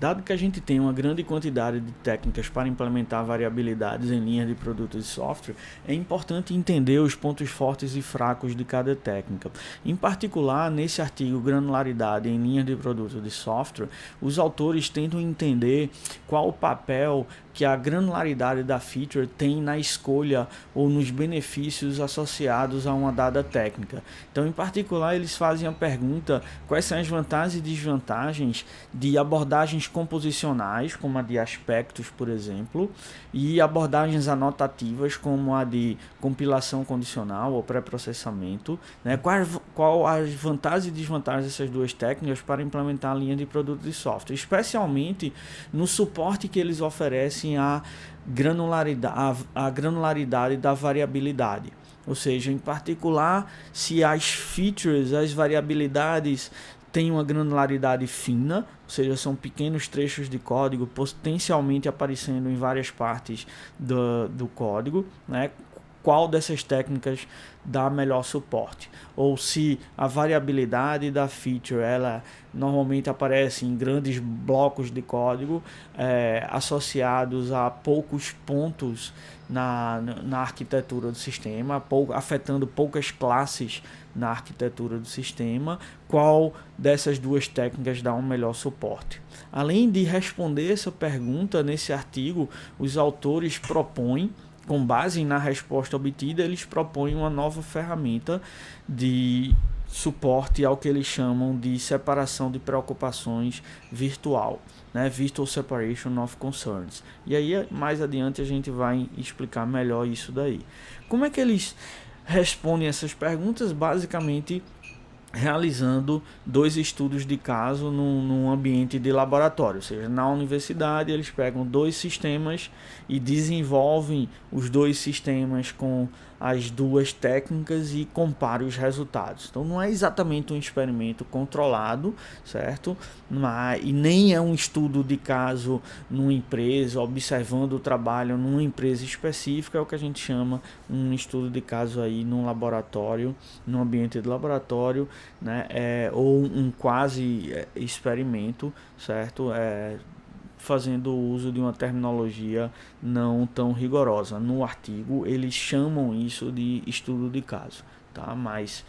Dado que a gente tem uma grande quantidade de técnicas para implementar variabilidades em linhas de produtos de software, é importante entender os pontos fortes e fracos de cada técnica. Em particular, nesse artigo Granularidade em linhas de produtos de software, os autores tentam entender qual o papel que a granularidade da feature tem na escolha ou nos benefícios associados a uma dada técnica. Então, em particular, eles fazem a pergunta quais são as vantagens e desvantagens de abordagens composicionais, como a de aspectos, por exemplo, e abordagens anotativas, como a de compilação condicional ou pré-processamento, né? Qual as vantagens e desvantagens dessas duas técnicas para implementar a linha de produtos de software, especialmente no suporte que eles oferecem à granularidade da variabilidade. Ou seja, em particular, se as features, as variabilidades têm uma granularidade fina, ou seja, são pequenos trechos de código potencialmente aparecendo em várias partes do código, né? Qual dessas técnicas dá melhor suporte, ou se a variabilidade da feature ela normalmente aparece em grandes blocos de código associados a poucos pontos na arquitetura do sistema, afetando poucas classes na arquitetura do sistema, qual dessas duas técnicas dá um melhor suporte. Além de responder essa pergunta nesse artigo, os autores propõem, com base na resposta obtida, eles propõem uma nova ferramenta de suporte ao que eles chamam de separação de preocupações virtual, né? Virtual Separation of Concerns. E aí, mais adiante, a gente vai explicar melhor isso daí. Como é que eles respondem essas perguntas? Basicamente, realizando 2 estudos de caso num ambiente de laboratório, ou seja, na universidade eles pegam 2 sistemas e desenvolvem os 2 sistemas com as 2 técnicas e comparam os resultados. Então não é exatamente um experimento controlado, certo? E nem é um estudo de caso numa empresa, observando o trabalho numa empresa específica, é o que a gente chama um estudo de caso aí num laboratório, num ambiente de laboratório, né? Ou um quase experimento, certo? Fazendo uso de uma terminologia não tão rigorosa. No artigo eles chamam isso de estudo de caso, tá? Mas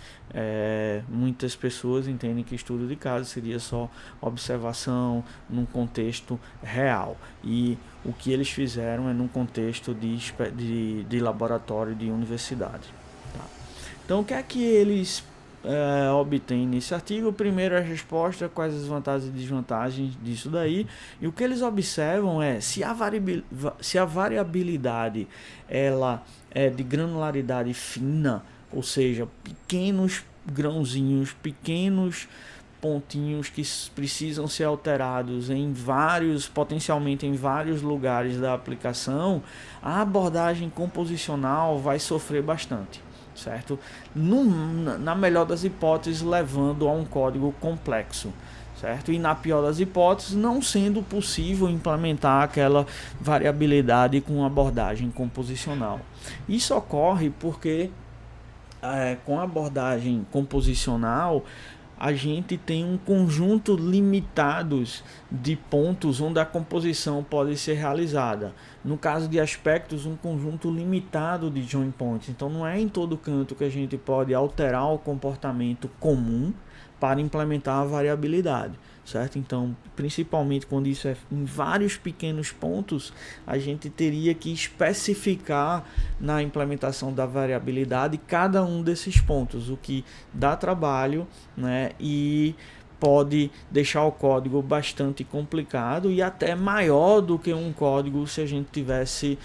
muitas pessoas entendem que estudo de caso seria só observação num contexto real, e o que eles fizeram é num contexto de laboratório de universidade, tá? Então, o que é que eles obtém nesse artigo? Primeiro, a resposta, quais as vantagens e desvantagens disso daí, e o que eles observam é se a variabilidade ela é de granularidade fina, ou seja, pequenos grãozinhos, pequenos pontinhos que precisam ser alterados potencialmente em vários lugares da aplicação, a abordagem composicional vai sofrer bastante, certo? Na melhor das hipóteses, levando a um código complexo, certo? E na pior das hipóteses, não sendo possível implementar aquela variabilidade com abordagem composicional. Isso ocorre porque com a abordagem composicional a gente tem um conjunto limitado de pontos onde a composição pode ser realizada. No caso de aspectos, um conjunto limitado de join points. Então não é em todo canto que a gente pode alterar o comportamento comum para implementar a variabilidade, certo? Então, principalmente quando isso é em vários pequenos pontos, a gente teria que especificar na implementação da variabilidade cada um desses pontos, o que dá trabalho, né? E pode deixar o código bastante complicado e até maior do que um código se a gente tivesse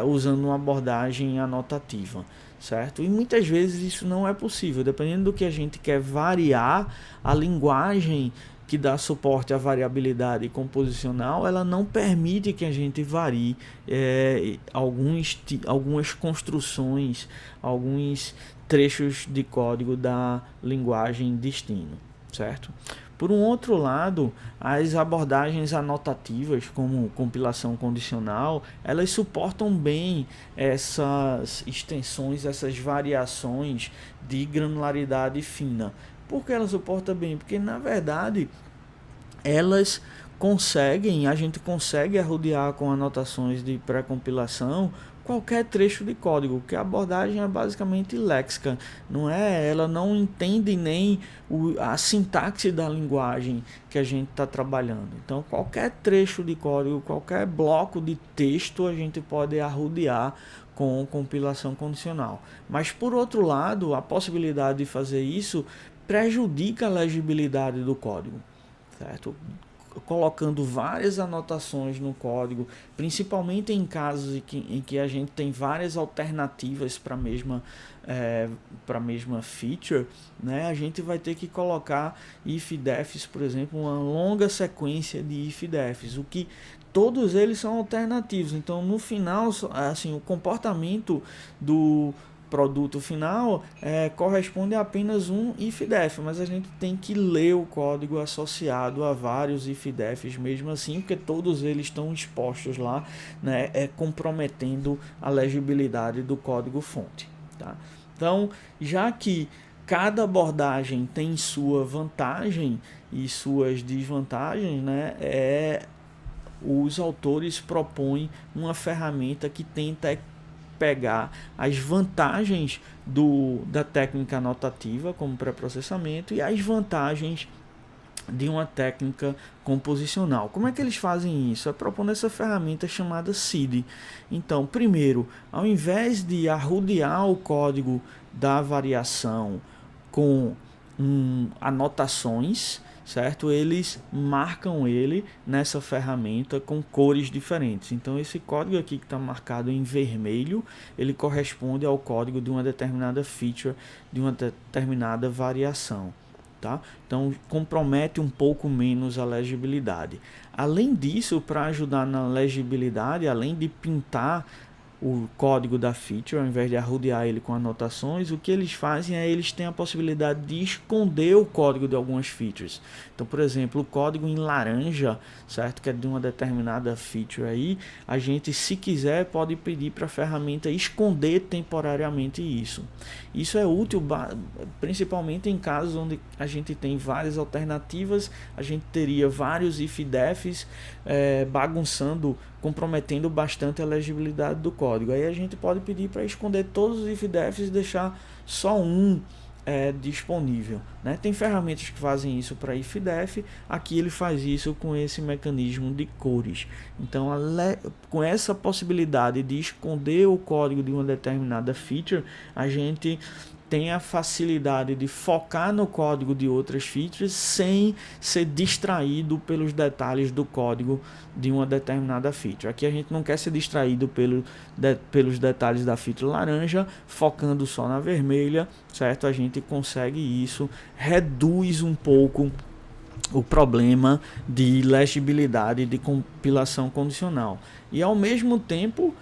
usando uma abordagem anotativa, certo? E muitas vezes isso não é possível, dependendo do que a gente quer variar, a linguagem que dá suporte à variabilidade composicional, ela não permite que a gente varie algumas construções, alguns trechos de código da linguagem destino, certo? Por um outro lado, as abordagens anotativas, como compilação condicional, elas suportam bem essas extensões, essas variações de granularidade fina. Por que ela suporta bem? Porque, na verdade, elas a gente consegue arrodear com anotações de pré-compilação qualquer trecho de código, que a abordagem é basicamente léxica, não é? Ela não entende nem a sintaxe da linguagem que a gente está trabalhando. Então, qualquer trecho de código, qualquer bloco de texto, a gente pode arrodear com compilação condicional. Mas, por outro lado, a possibilidade de fazer isso prejudica a legibilidade do código, certo? Colocando várias anotações no código, principalmente em casos em que a gente tem várias alternativas para a mesma feature, né? A gente vai ter que colocar if-defs, por exemplo, uma longa sequência de if-defs, o que todos eles são alternativos. Então, no final, assim, o comportamento do produto final corresponde a apenas um if-def, mas a gente tem que ler o código associado a vários if-defs mesmo assim, porque todos eles estão expostos lá, né, comprometendo a legibilidade do código fonte, tá? Então, já que cada abordagem tem sua vantagem e suas desvantagens, né, os autores propõem uma ferramenta que tenta pegar as vantagens da técnica anotativa como pré-processamento e as vantagens de uma técnica composicional. Como é que eles fazem isso? É propondo essa ferramenta chamada SID. Então, primeiro, ao invés de arrodear o código da variação com anotações, certo? Eles marcam ele nessa ferramenta com cores diferentes. Então, esse código aqui que está marcado em vermelho, ele corresponde ao código de uma determinada feature, de uma determinada variação, tá? Então, compromete um pouco menos a legibilidade. Além disso, para ajudar na legibilidade, além de pintar o código da feature, ao invés de arrodear ele com anotações, o que eles fazem é eles têm a possibilidade de esconder o código de algumas features. Então, por exemplo, o código em laranja, certo, que é de uma determinada feature aí, a gente, se quiser, pode pedir para a ferramenta esconder temporariamente isso. Isso é útil principalmente em casos onde a gente tem várias alternativas, a gente teria vários if-defs bagunçando, comprometendo bastante a legibilidade do código. Aí a gente pode pedir para esconder todos os if-defs e deixar só um disponível, né? Tem ferramentas que fazem isso para if-def, aqui ele faz isso com esse mecanismo de cores. Então, com essa possibilidade de esconder o código de uma determinada feature, a gente tem a facilidade de focar no código de outras features sem ser distraído pelos detalhes do código de uma determinada feature. Aqui a gente não quer ser distraído pelos detalhes da feature laranja, focando só na vermelha, certo? A gente consegue isso, reduz um pouco o problema de legibilidade de compilação condicional. E ao mesmo tempo,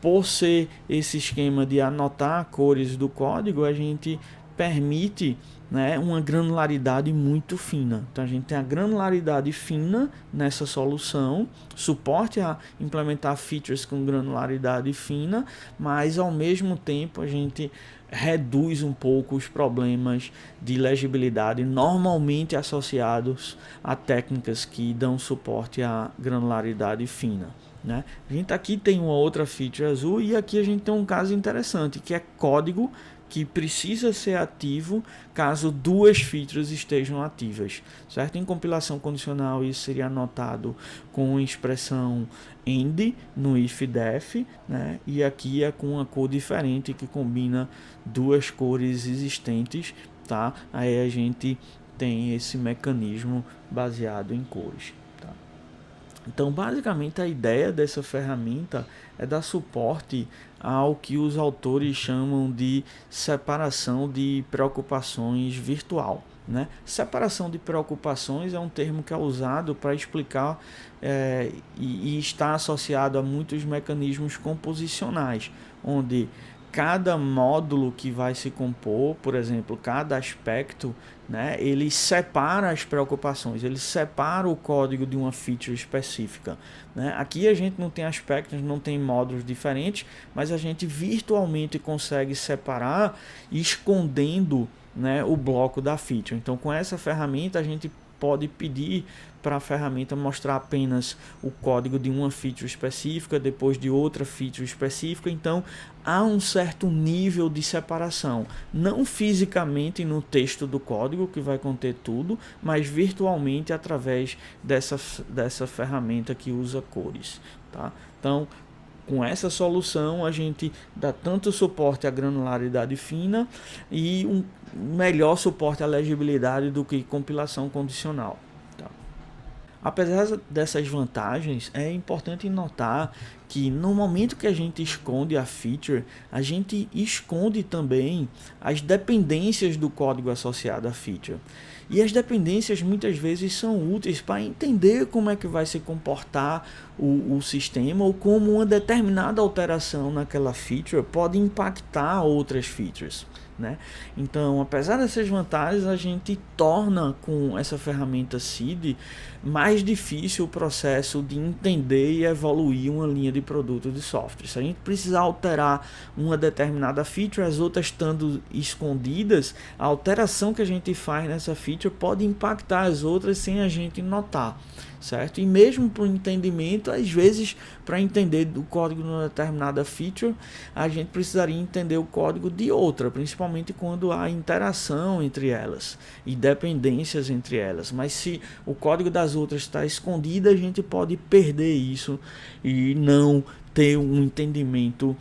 por ser esse esquema de anotar cores do código, a gente permite, né, uma granularidade muito fina. Então a gente tem a granularidade fina nessa solução, suporte a implementar features com granularidade fina, mas ao mesmo tempo a gente reduz um pouco os problemas de legibilidade normalmente associados a técnicas que dão suporte à granularidade fina, né? A gente aqui tem uma outra feature azul e aqui a gente tem um caso interessante, que é código que precisa ser ativo caso duas features estejam ativas, certo? Em compilação condicional isso seria anotado com a expressão end no if-def, né? E aqui é com uma cor diferente que combina duas cores existentes, tá? Aí a gente tem esse mecanismo baseado em cores. Então, basicamente, a ideia dessa ferramenta é dar suporte ao que os autores chamam de separação de preocupações virtual, né? Separação de preocupações é um termo que é usado para explicar e está associado a muitos mecanismos composicionais, onde cada módulo que vai se compor, por exemplo, cada aspecto, né, ele separa as preocupações, ele separa o código de uma feature específica, né? Aqui a gente não tem aspectos, não tem módulos diferentes, mas a gente virtualmente consegue separar escondendo, né, o bloco da feature. Então, com essa ferramenta a gente pode pedir para a ferramenta mostrar apenas o código de uma feature específica, depois de outra feature específica. Então há um certo nível de separação, não fisicamente no texto do código, que vai conter tudo, mas virtualmente através dessa ferramenta que usa cores, tá? Então, com essa solução, a gente dá tanto suporte à granularidade fina e um melhor suporte à legibilidade do que compilação condicional. Tá? Apesar dessas vantagens, é importante notar que no momento que a gente esconde a feature, a gente esconde também as dependências do código associado à feature. E as dependências muitas vezes são úteis para entender como é que vai se comportar o sistema, ou como uma determinada alteração naquela feature pode impactar outras features, né? Então, apesar dessas vantagens, a gente torna com essa ferramenta SID mais difícil o processo de entender e evoluir uma linha de produto de software. Se a gente precisar alterar uma determinada feature, as outras estando escondidas, a alteração que a gente faz nessa feature pode impactar as outras sem a gente notar, certo? E mesmo para o entendimento, às vezes, para entender o código de uma determinada feature, a gente precisaria entender o código de outra, principalmente quando há interação entre elas e dependências entre elas. Mas se o código das outras está escondido, a gente pode perder isso e não ter um entendimento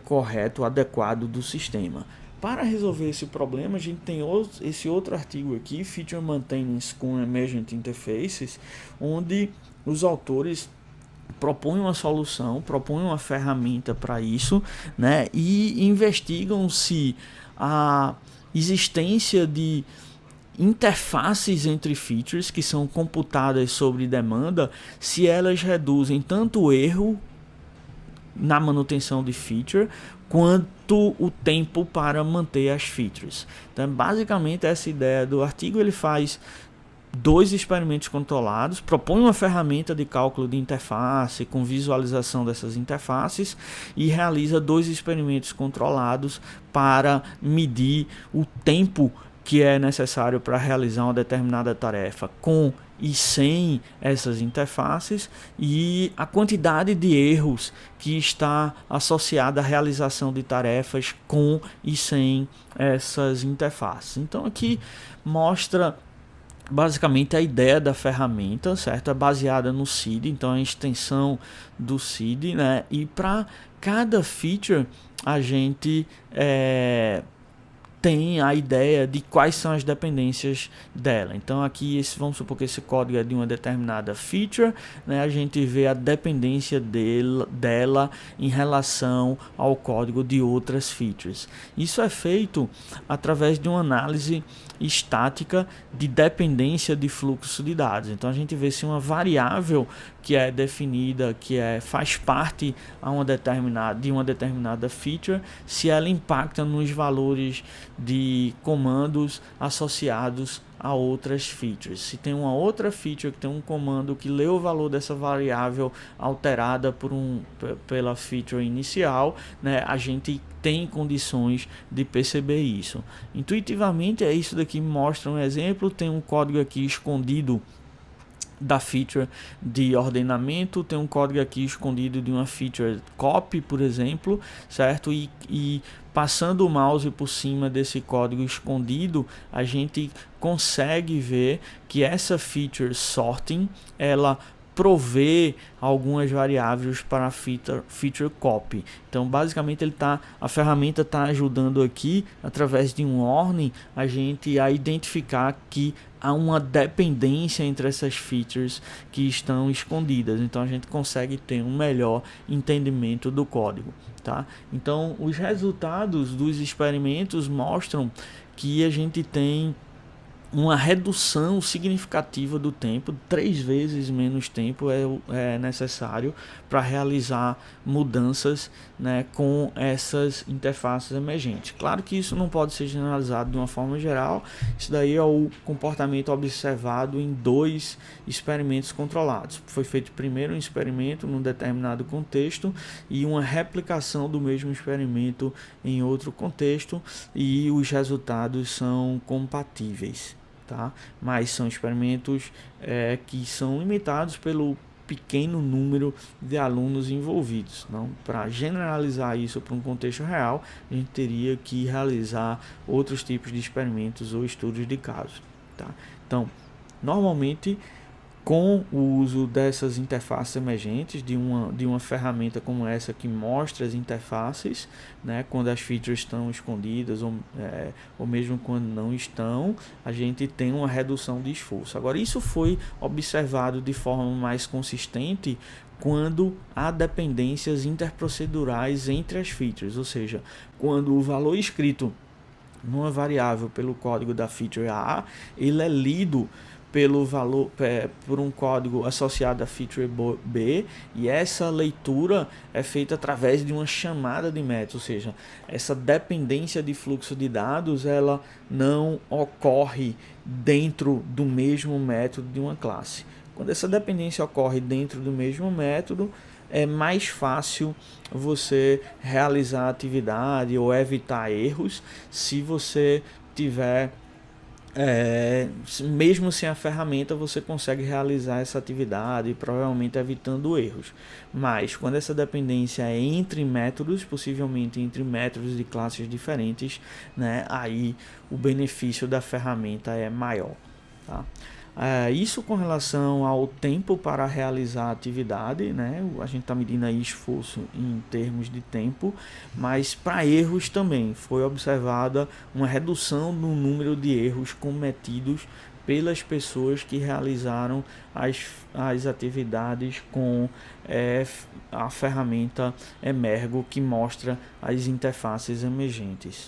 correto, adequado do sistema. Para resolver esse problema, a gente tem esse outro artigo aqui, Feature Maintenance com Emergent Interfaces, onde os autores propõem uma solução, propõem uma ferramenta para isso, né, e investigam se a existência de interfaces entre features que são computadas sobre demanda, se elas reduzem tanto o erro na manutenção de feature, quanto o tempo para manter as features. Então, basicamente, essa ideia do artigo, ele faz 2 experimentos controlados, propõe uma ferramenta de cálculo de interface com visualização dessas interfaces e realiza 2 experimentos controlados para medir o tempo que é necessário para realizar uma determinada tarefa com e sem essas interfaces, e a quantidade de erros que está associada à realização de tarefas com e sem essas interfaces. Então aqui mostra basicamente a ideia da ferramenta, certo? É baseada no SID, então é a extensão do SID, né? E para cada feature a gente tem a ideia de quais são as dependências dela. Então aqui, vamos supor que esse código é de uma determinada feature, né? A gente vê a dependência dela em relação ao código de outras features. Isso é feito através de uma análise estática de dependência de fluxo de dados. Então a gente vê se uma variável que é definida, faz parte de uma determinada feature, se ela impacta nos valores de comandos associados a outras features. Se tem uma outra feature que tem um comando que lê o valor dessa variável alterada pela feature inicial, né, a gente tem condições de perceber isso. Intuitivamente é isso daqui, mostra um exemplo, tem um código aqui escondido da feature de ordenamento, tem um código aqui escondido de uma feature copy, por exemplo, certo? E passando o mouse por cima desse código escondido, a gente consegue ver que essa feature sorting, ela provê algumas variáveis para a feature copy. Então basicamente a ferramenta está ajudando aqui, através de um warning, a gente a identificar que há uma dependência entre essas features que estão escondidas. Então a gente consegue ter um melhor entendimento do código, tá? Então os resultados dos experimentos mostram que a gente tem uma redução significativa do tempo, 3 vezes menos tempo é necessário para realizar mudanças, né, com essas interfaces emergentes. Claro que isso não pode ser generalizado de uma forma geral, isso daí é o comportamento observado em 2 experimentos controlados. Foi feito primeiro um experimento num determinado contexto e uma replicação do mesmo experimento em outro contexto, e os resultados são compatíveis. tá? Mas são experimentos que são limitados pelo pequeno número de alunos envolvidos. Então, para generalizar isso para um contexto real, a gente teria que realizar outros tipos de experimentos ou estudos de caso, tá? Então, normalmente, com o uso dessas interfaces emergentes, de uma ferramenta como essa que mostra as interfaces, né, quando as features estão escondidas ou mesmo quando não estão, a gente tem uma redução de esforço. Agora, isso foi observado de forma mais consistente quando há dependências interprocedurais entre as features, ou seja, quando o valor escrito numa variável pelo código da feature A, ele é lido pelo valor por um código associado à feature B, e essa leitura é feita através de uma chamada de método, ou seja, essa dependência de fluxo de dados ela não ocorre dentro do mesmo método de uma classe. Quando essa dependência ocorre dentro do mesmo método, é mais fácil você realizar a atividade ou evitar erros se você tiver mesmo sem a ferramenta você consegue realizar essa atividade, provavelmente evitando erros. Mas quando essa dependência é entre métodos, possivelmente entre métodos de classes diferentes, né, aí o benefício da ferramenta é maior, tá? Isso com relação ao tempo para realizar a atividade, né? A gente está medindo aí esforço em termos de tempo, mas para erros também foi observada uma redução no número de erros cometidos pelas pessoas que realizaram as atividades com a ferramenta Emergo, que mostra as interfaces emergentes.